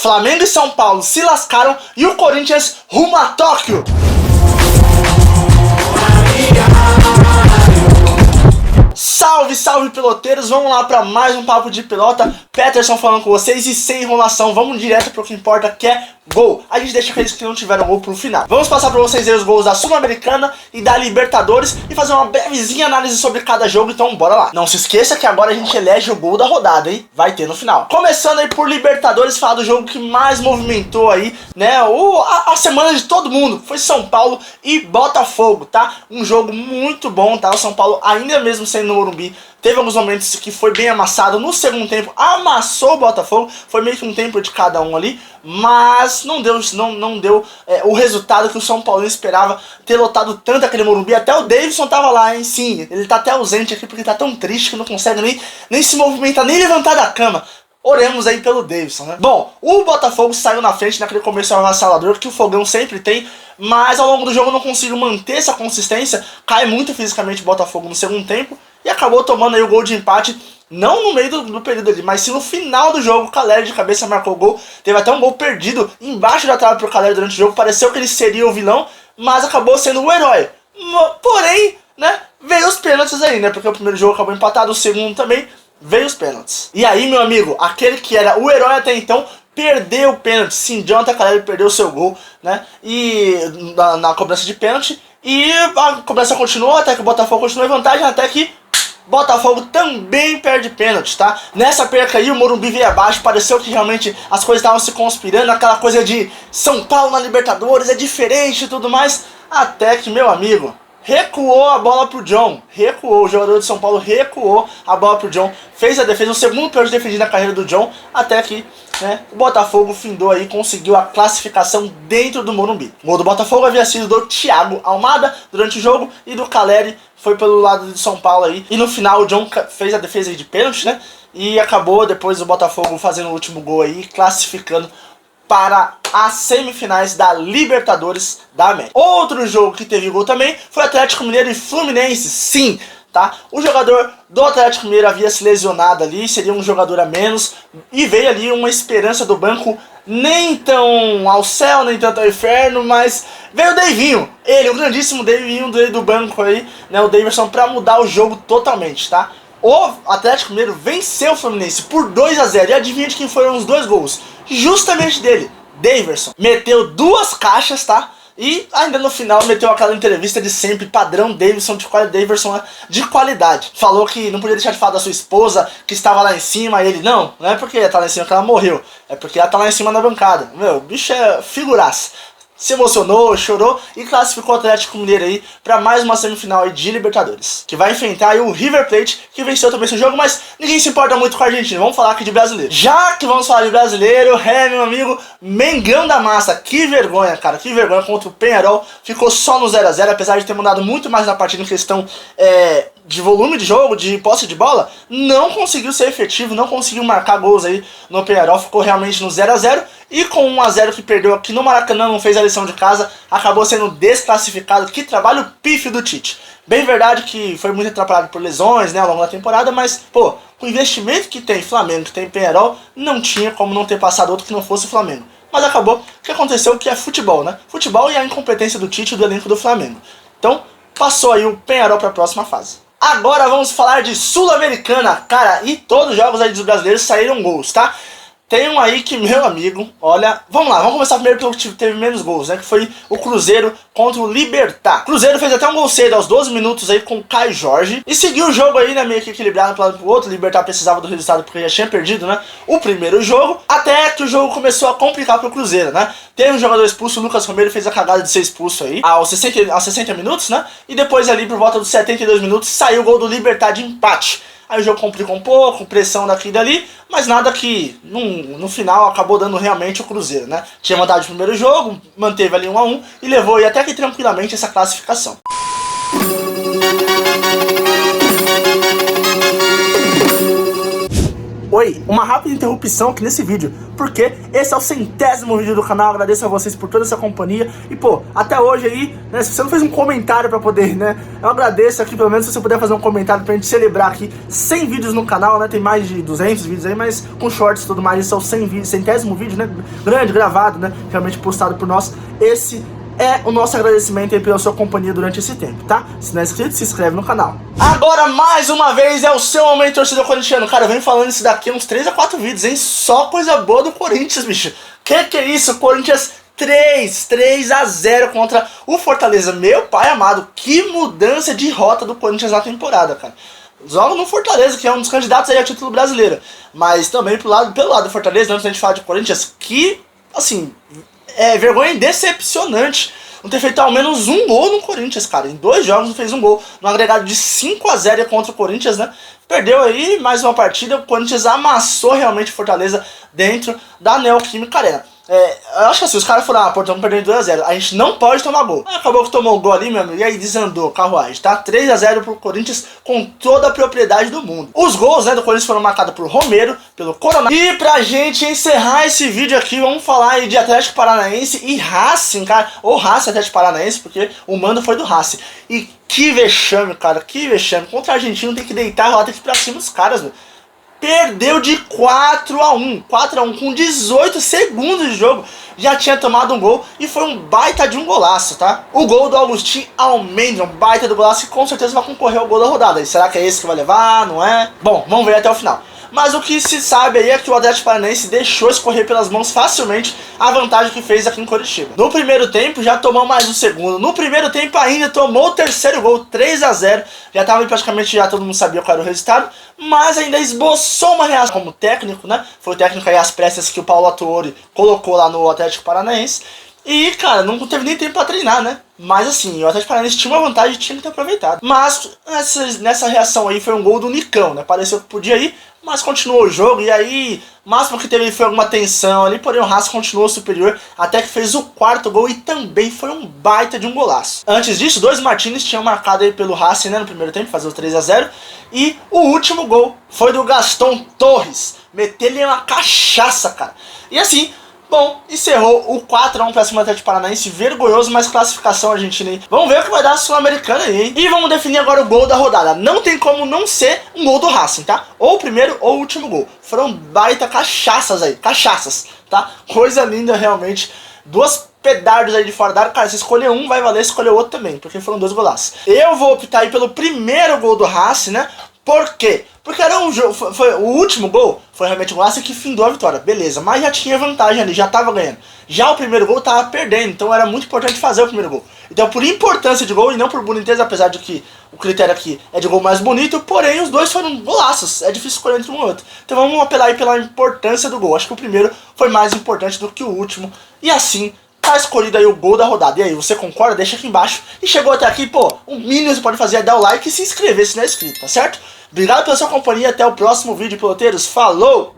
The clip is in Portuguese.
Flamengo e São Paulo se lascaram e o Corinthians rumo a Tóquio. Salve, salve peloteiros, vamos lá para mais um Papo de Pelota. Peterson falando com vocês e sem enrolação, vamos direto para o que importa, que é gol. A gente deixa aqueles que não tiveram gol pro final. Vamos passar para vocês aí os gols da Sul-Americana e da Libertadores e fazer uma brevezinha análise sobre cada jogo, então bora lá. Não se esqueça que agora a gente elege o gol da rodada, hein? Vai ter no final. Começando aí por Libertadores, falar do jogo que mais movimentou aí, né, a semana de todo mundo. Foi São Paulo e Botafogo, tá? Um jogo muito bom, tá? O São Paulo, ainda mesmo sendo no Morumbi, teve alguns momentos que foi bem amassado. No segundo tempo, amassou o Botafogo. Foi meio que um tempo de cada um ali, mas não deu o resultado que o São Paulo esperava, ter lotado tanto aquele Morumbi. Até o Davidson tava lá, hein? Sim, ele tá até ausente aqui porque tá tão triste que não consegue nem se movimentar, nem levantar da cama. Oremos aí pelo Davidson, né? Bom, o Botafogo saiu na frente naquele começo avassalador que o Fogão sempre tem, mas ao longo do jogo não conseguiu manter essa consistência. Cai muito fisicamente o Botafogo no segundo tempo e acabou tomando aí o gol de empate, não no meio do período ali, mas sim no final do jogo. O Caleri de cabeça marcou o gol, teve até um gol perdido embaixo da trave pro Caleri durante o jogo, pareceu que ele seria o vilão, mas acabou sendo o herói. Porém, né, veio os pênaltis aí, né, porque o primeiro jogo acabou empatado, o segundo também veio os pênaltis. E aí, meu amigo, aquele que era o herói até então perdeu o pênalti. Sim, Jonathan Caleri perdeu o seu gol, né? E na cobrança de pênalti. E a cobrança continuou até que o Botafogo continuou em vantagem, até que Botafogo também perde pênalti, tá? Nessa perca aí o Morumbi veio abaixo, pareceu que realmente as coisas estavam se conspirando, aquela coisa de São Paulo na Libertadores é diferente e tudo mais, até que, meu amigo, recuou a bola pro John, o jogador de São Paulo recuou a bola pro John, fez a defesa, o segundo pênalti defendido na carreira do John, até que, né, o Botafogo findou aí, conseguiu a classificação dentro do Morumbi. O gol do Botafogo havia sido do Thiago Almada durante o jogo e do Caleri foi pelo lado de São Paulo aí. E no final o John fez a defesa aí de pênalti, né, e acabou depois o Botafogo fazendo o último gol aí, classificando para as semifinais da Libertadores da América. Outro jogo que teve gol também foi Atlético Mineiro e Fluminense, sim, tá? O jogador do Atlético Mineiro havia se lesionado ali, seria um jogador a menos, e veio ali uma esperança do banco, nem tão ao céu, nem tanto ao inferno, mas veio o Davinho, ele, o grandíssimo Davinho do banco aí, né, o Davidson, para mudar o jogo totalmente, tá? O Atlético Mineiro venceu o Fluminense por 2-0, e adivinha de quem foram os dois gols? Justamente dele, Daverson. Meteu duas caixas, tá? E ainda no final meteu aquela entrevista de sempre, padrão Daverson de qualidade. Falou que não podia deixar de falar da sua esposa, que estava lá em cima, e ele, não é porque ela tá lá em cima que ela morreu, é porque ela tá lá em cima na bancada. Meu, o bicho é figuraça. Se emocionou, chorou e classificou o Atlético Mineiro aí para mais uma semifinal aí de Libertadores, que vai enfrentar aí o River Plate, que venceu também esse jogo, mas ninguém se importa muito com a Argentina, vamos falar aqui de brasileiro. Já que vamos falar de brasileiro, meu amigo, Mengão da Massa, que vergonha, cara, que vergonha contra o Peñarol, ficou só no 0-0, apesar de ter mandado muito mais na partida em questão de volume de jogo, de posse de bola, não conseguiu ser efetivo, não conseguiu marcar gols aí no Peñarol, ficou realmente no 0-0, e com 1-0 que perdeu aqui no Maracanã, não fez a lição de casa, acabou sendo desclassificado. Que trabalho pífio do Tite. Bem verdade que foi muito atrapalhado por lesões, né, ao longo da temporada, mas, pô, com o investimento que tem Flamengo, que tem Peñarol, não tinha como não ter passado outro que não fosse o Flamengo. Mas acabou, o que aconteceu que é futebol, né? Futebol e a incompetência do Tite e do elenco do Flamengo. Então, passou aí o Peñarol para a próxima fase. Agora vamos falar de Sul-Americana, cara, e todos os jogos aí dos brasileiros saíram gols, tá? Tem um aí que, meu amigo, olha, vamos lá, vamos começar primeiro pelo que teve menos gols, né, que foi o Cruzeiro contra o Libertad. Cruzeiro fez até um gol cedo, aos 12 minutos aí com o Caio Jorge, e seguiu o jogo aí, né, meio que equilibrado para um lado pro outro. O Libertad precisava do resultado porque já tinha perdido, né, o primeiro jogo, até que o jogo começou a complicar pro Cruzeiro, né. Teve um jogador expulso, o Lucas Romero fez a cagada de ser expulso aí, aos 60 minutos, né, e depois ali por volta dos 72 minutos saiu o gol do Libertad de empate. Aí o jogo complicou um pouco, pressão daqui e dali, mas nada que no final acabou dando realmente o Cruzeiro, né? Tinha vantagem no primeiro jogo, manteve ali 1-1 e levou aí até que tranquilamente essa classificação. Oi, uma rápida interrupção aqui nesse vídeo, porque esse é o 100º vídeo do canal. Agradeço a vocês por toda essa companhia. E pô, até hoje aí, né, se você não fez um comentário pra poder, né, eu agradeço aqui, pelo menos se você puder fazer um comentário pra gente celebrar aqui 100 vídeos no canal, né, tem mais de 200 vídeos aí, mas com shorts e tudo mais, esse é o 100º vídeo, né, grande, gravado, né, realmente postado por nós. Esse é o nosso agradecimento aí pela sua companhia durante esse tempo, tá? Se não é inscrito, se inscreve no canal. Agora, mais uma vez, é o seu momento, torcedor corintiano. Cara, eu venho falando isso daqui uns 3 a 4 vídeos, hein? Só coisa boa do Corinthians, bicho. Que é isso? Corinthians 3 a 0 contra o Fortaleza. Meu pai amado, que mudança de rota do Corinthians na temporada, cara. Joga no Fortaleza, que é um dos candidatos aí ao título brasileiro. Mas também pelo lado do Fortaleza, antes da gente falar de Corinthians, que, assim, é vergonha decepcionante não ter feito ao menos um gol no Corinthians, cara. Em 2 jogos não fez um gol. No agregado de 5 a 0 contra o Corinthians, né? Perdeu aí mais uma partida. O Corinthians amassou realmente o Fortaleza dentro da Neoquímica Arena. Eu acho que assim, os caras falaram, pô, estamos perdendo 2 a 0, a gente não pode tomar gol. Aí acabou que tomou o gol ali, meu amigo, e aí desandou a carruagem, tá? 3 a 0 pro Corinthians com toda a propriedade do mundo. Os gols, né, do Corinthians foram marcados por Romero, pelo Coronel. E pra gente encerrar esse vídeo aqui, vamos falar aí de Atlético Paranaense e Racing, cara. Ou Racing Atlético Paranaense, porque o mando foi do Racing. E que vexame, cara, que vexame. Contra o Argentino tem que deitar a rota aqui pra cima dos caras, velho. Perdeu de 4 a 1 com 18 segundos de jogo, já tinha tomado um gol e foi um baita de um golaço, tá? O gol do Agustín Almendra, um baita do golaço que com certeza vai concorrer ao gol da rodada. E será que é esse que vai levar, não é? Bom, vamos ver até o final. Mas o que se sabe aí é que o Atlético Paranaense deixou escorrer pelas mãos facilmente a vantagem que fez aqui em Curitiba. No primeiro tempo já tomou mais um segundo. No primeiro tempo ainda tomou o terceiro gol, 3 a 0. Já estava praticamente, já todo mundo sabia qual era o resultado. Mas ainda esboçou uma reação como técnico, né? Foi o técnico aí às pressas que o Paulo Autuori colocou lá no Atlético Paranaense. E, cara, não teve nem tempo pra treinar, né? Mas assim, o Atlético Paranaense tinha uma vantagem e tinha que ter aproveitado. Mas nessa reação aí foi um gol do Nicão, né? Pareceu que podia ir, mas continuou o jogo. E aí, o máximo que teve foi alguma tensão ali, porém o Racing continuou superior, até que fez o 4º gol e também foi um baita de um golaço. Antes disso, 2 Martins tinham marcado aí pelo Racing, né, no primeiro tempo, fazer o 3 a 0. E o último gol foi do Gaston Torres. Meteu-lhe uma cachaça, cara. E assim, bom, encerrou o 4 a 1 para cima do Atlético Paranaense, vergonhoso, mas classificação argentina aí. Vamos ver o que vai dar a Sul-Americana aí, hein? E vamos definir agora o gol da rodada. Não tem como não ser um gol do Racing, tá? Ou o primeiro ou o último gol. Foram baita cachaças aí, cachaças, tá? Coisa linda realmente. 2 pedardos aí de fora da área. Cara, se escolher um vai valer, escolher o outro também, porque foram 2 golaços. Eu vou optar aí pelo primeiro gol do Racing, né? Por quê? Porque era um jogo, o último gol foi realmente o golaço que findou a vitória, beleza, mas já tinha vantagem ali, já tava ganhando. Já o primeiro gol tava perdendo, então era muito importante fazer o primeiro gol. Então por importância de gol e não por boniteza, apesar de que o critério aqui é de gol mais bonito, porém os dois foram golaços, é difícil escolher entre um e outro. Então vamos apelar aí pela importância do gol, acho que o primeiro foi mais importante do que o último, e assim tá escolhido aí o gol da rodada. E aí, você concorda? Deixa aqui embaixo. E chegou até aqui, pô, o mínimo que você pode fazer é dar o like e se inscrever se não é inscrito, tá certo? Obrigado pela sua companhia, até o próximo vídeo, peloteiros. Falou!